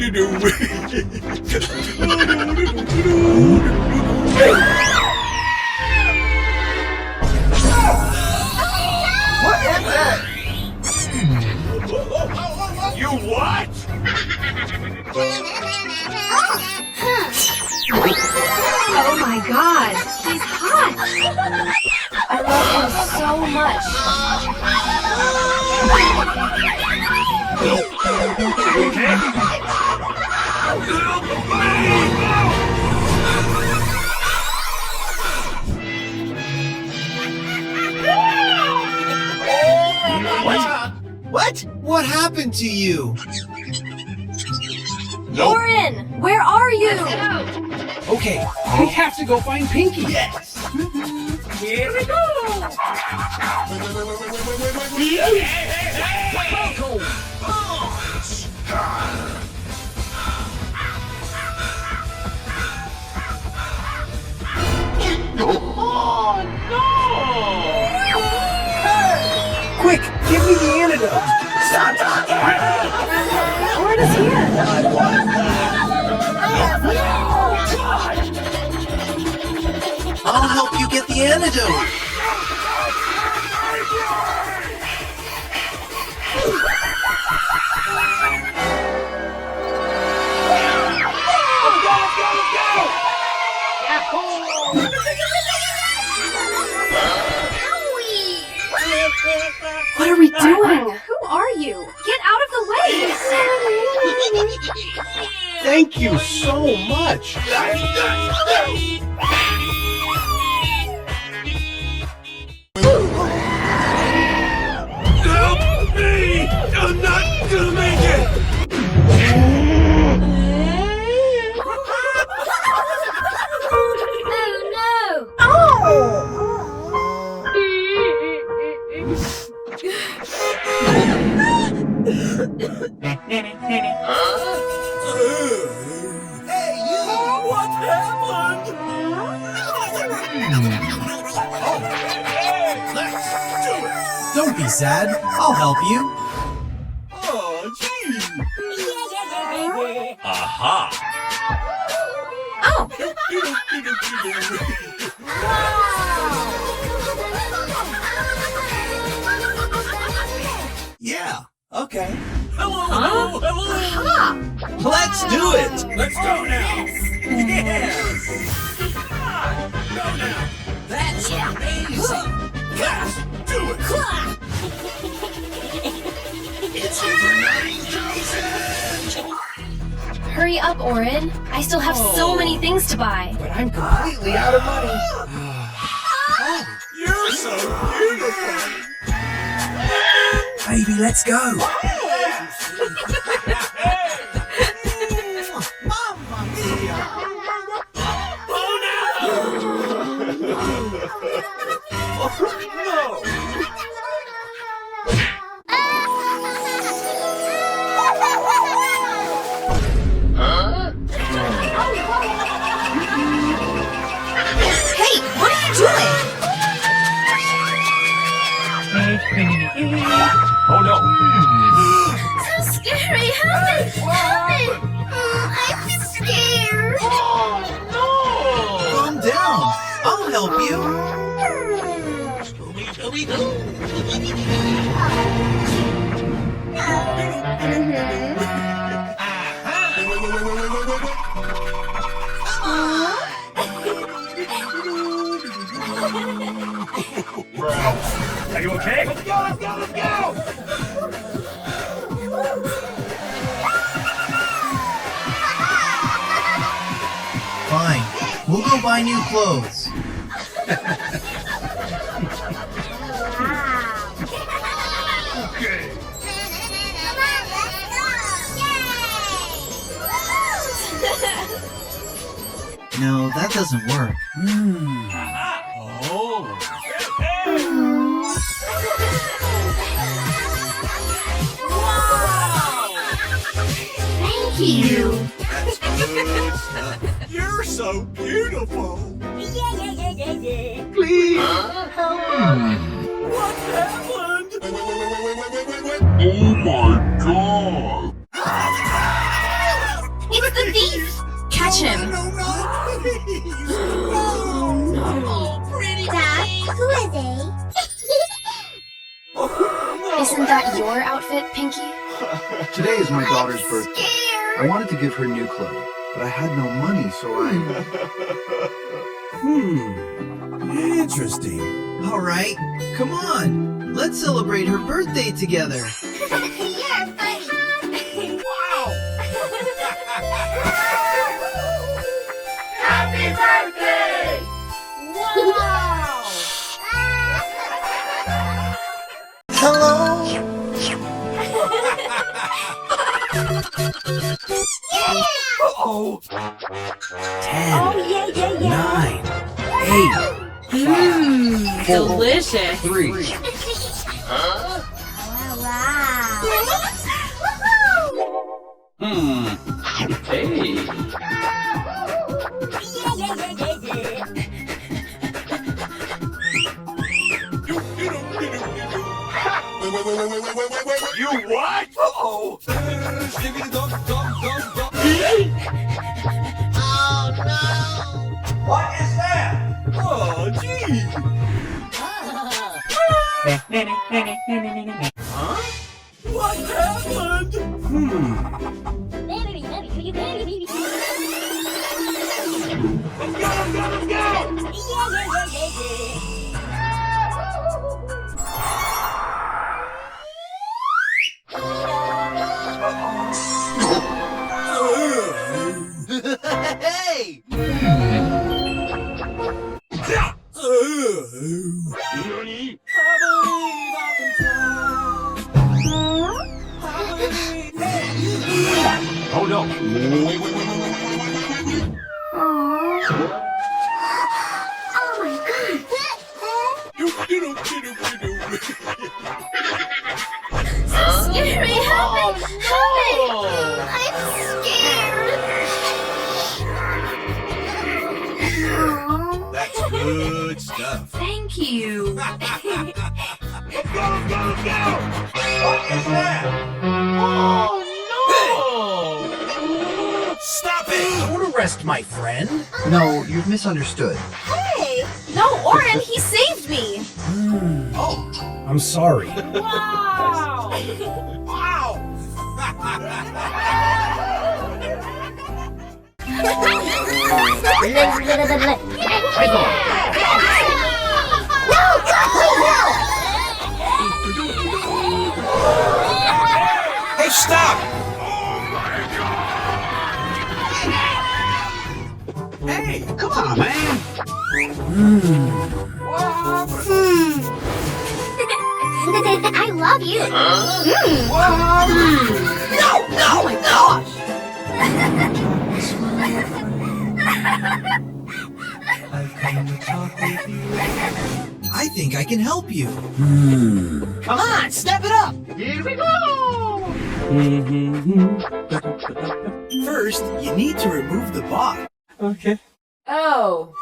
What is that? You what? Oh my god, he's hot! I love him so much. What? What happened to you? Oren, where are you? Okay, we have to go find Pinki. Yes. Here we go! Oh no! Quick, give me the antidote. Stop talking. Oren is here. I'll help you get the antidote. What are we doing? Who are you? Get out of the way! Thank you so much. Help me! I'm not gonna make it! Hey, you! What happened? Let's do it! Don't be sad. I'll help you. Oh, gee! Aha! Oh! Yeah. Okay. Hello! Hello! Let's do it. Let's go now! Yes! Come on! Go now! That's amazing. Let's do it! It's over 9,000. Hurry up, Oren. I still have so many things to buy. But I'm completely out of money. You're so beautiful! Baby, let's go. Mamma mia. Oh no! Hey, what are you doing? Oh no! So scary! Help me! Help me! I'm scared! Calm down. I'll help you. Are you okay? Let's go! Let's go! Let's go! Fine. We'll go buy new clothes. Okay. No, that doesn't work. Oh. Thank you! That's good stuff. You're so beautiful. Please. What happened? Oh my god! Isn't that your outfit, Pinky? Today is my daughter's birthday. I wanted to give her new clothes, but I had no money, so I... Interesting. All right, come on. Let's celebrate her birthday together. You're funny. Wow. Happy birthday! Wow. Hello. Uh-oh. 10, Oh, yeah. 9, 8, Delicious. 3. Wow. Hey. You what? Uh-oh. What is that? Oh, gee. Huh? What happened? Hey! Oh no. Scary! Help me! Help me! I'm scared! That's good stuff. Thank you. What is that? Oh no! Stop it! Don't arrest my friend. No, you've misunderstood. Hey! No, Oren, he saved me! Oh, I'm sorry. Wow. wow! Hey, stop! Hey, come on, man! I love you! Oh my gosh. I think I can help you. Come on, step it up. Here we go! First, you need to remove the box. Okay. Oh.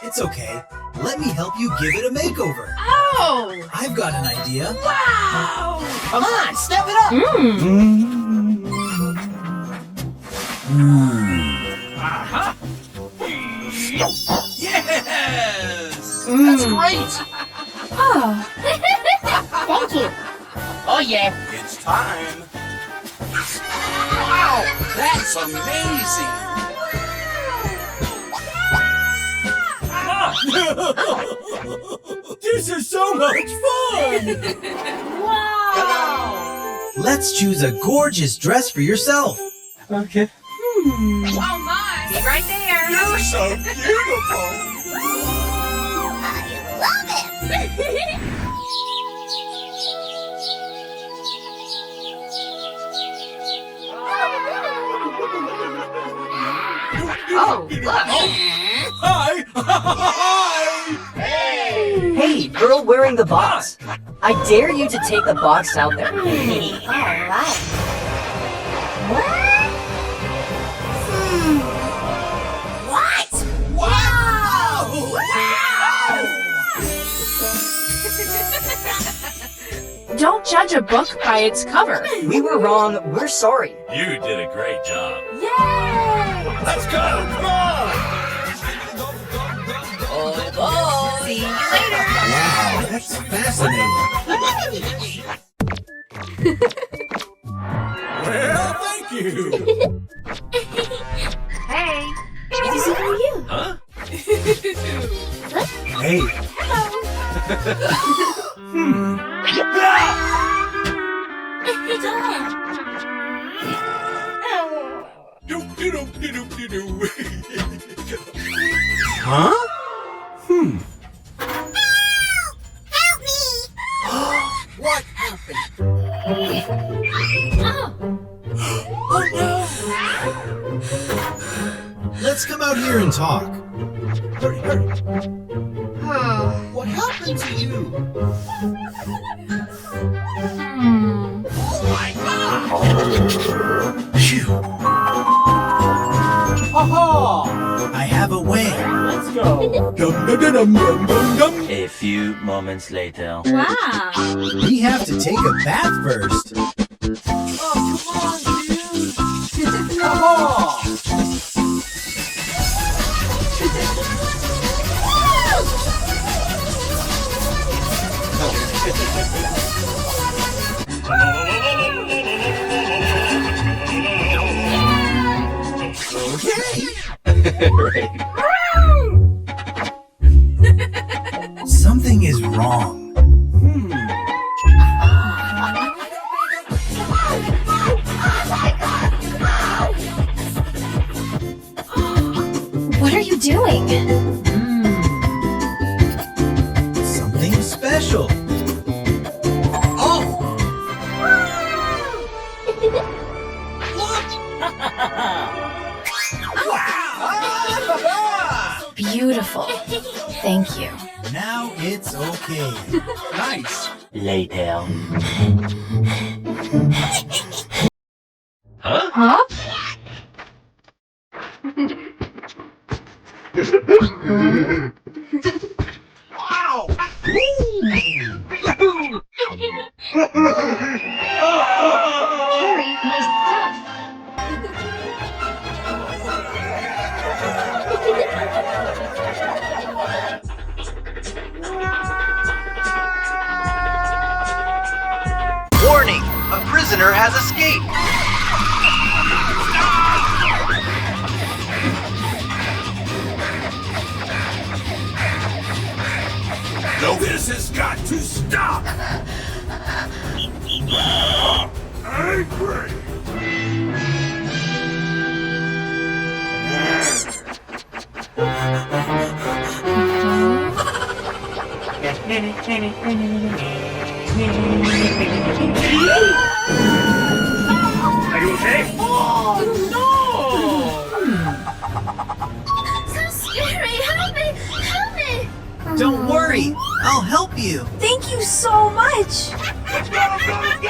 It's okay. Let me help you give it a makeover. Oh. I've got an idea. Wow. Come on, step it up. Aha! Yes! That's great! Oh. Thank you! Oh yeah. It's time. Wow! That's amazing! This is so much fun! Wow. Let's choose a gorgeous dress for yourself. Okay. Oh my. Be right there. You're so beautiful! I love it! Oh, look. Hi! Hi! Hey, girl wearing the box. I dare you to take the box out there. Alright. What? Wow! Don't judge a book by its cover. We were wrong. We're sorry. You did a great job. Yay! fascinating. Well, thank you. Hey. This is for you. Huh? Hey, Do-do-do-do-do-do. huh? What happened? Let's come out here and talk. Hurry, hurry. What happened to you? Oh my God! Phew, Aha! I have a way. Let's go. Dum-dum-dum-dum-dum-dum. A few moments later. Wow. We have to take a bath first. Oh, come on, dude. Aha! Something is wrong. What are you doing? Something special. Oh! Beautiful. Thank you. Now it's okay. Nice. Later. Huh? Wow! Harry, my stuff. Warning! A prisoner has escaped. No, this has got to stop! Angry! Are you okay? So scary. Help me. Help me. Don't worry, I'll help you. Thank you so much. Let's go, let's go, let's go!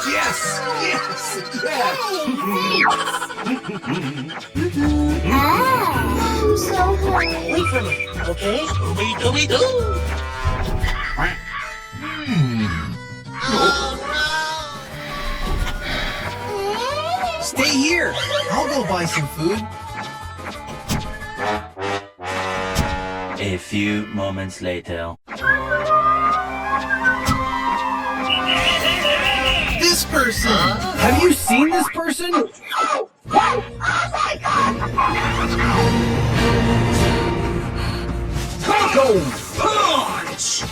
Yes! Yes! Yes! I'm so hungry. Wait for me, okay? Stay here. I'll go buy some food. A few moments later. This person. Have you seen this person? Go! Punch!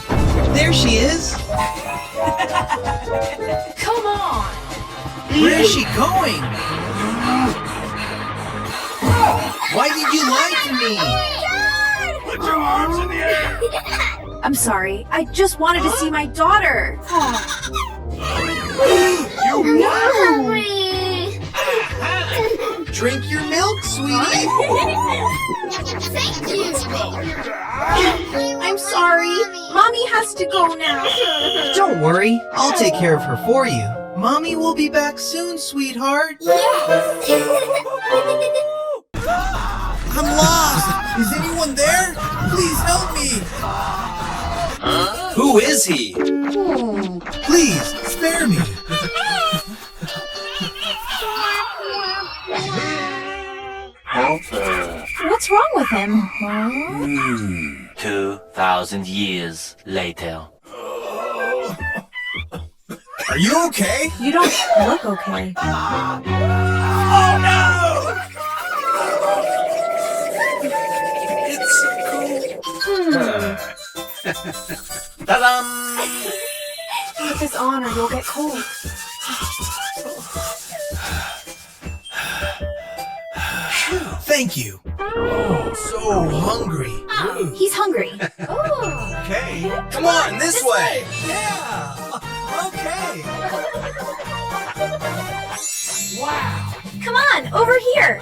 There she is. Come on. Where is she going? Why did you lie to me? Put your arms in the air! I'm sorry. I just wanted to see my daughter. You Hungry. Drink your milk, sweetie. Thank you. Let's go! I'm sorry. Mommy has to go now. Don't worry, I'll take care of her for you. Mommy will be back soon, sweetheart. I'm lost. Is anyone there? Please help me. Who is he? Please, spare me. What's wrong with him? 2,000 years later. Are you okay? You don't look okay. Oh no! It's cold. Ta-dam! Put this on or you'll get cold. Thank you. Oh, so hungry. He's hungry. Okay. Come on, this way. Yeah. Okay. Wow. Come on, over here.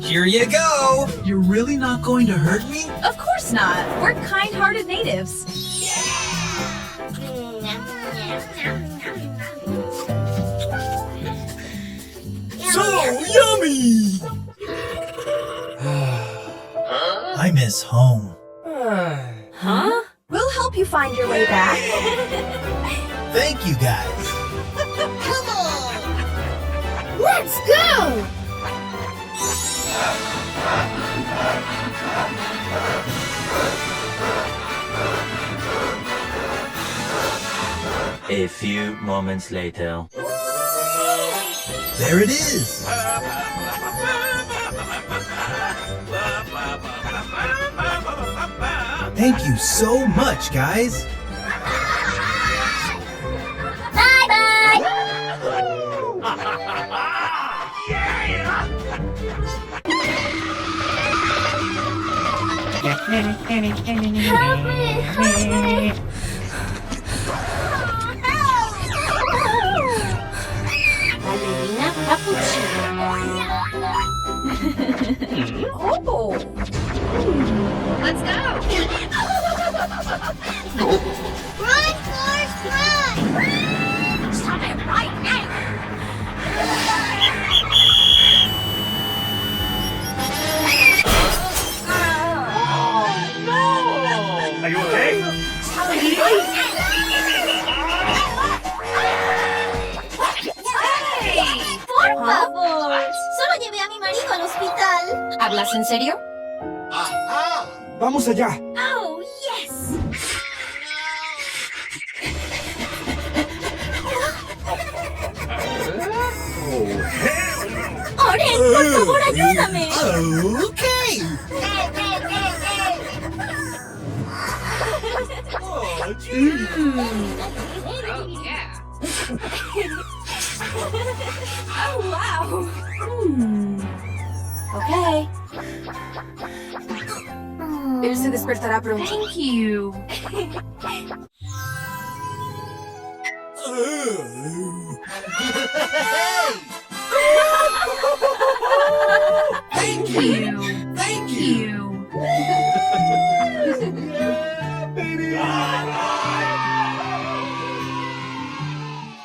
Here you go. You're really not going to hurt me? Of course not. We're kind-hearted natives. So yummy! I miss home. Huh? We'll help you find your way back. Thank you guys. Come on! Let's go! A few moments later. There it is. Thank you so much, guys. Ballerina cappuccino. Oh. Let's go. Run, Forrest, run! Stop it right now! Are you okay? ¡Por favor! Solo llevé a mi marido al hospital. ¿Hablas en serio? Vamos allá. Oh, yes! Oren, por favor, ayúdame. Okay. Oh, wow. Okay. Él se despertará pronto. Thank you.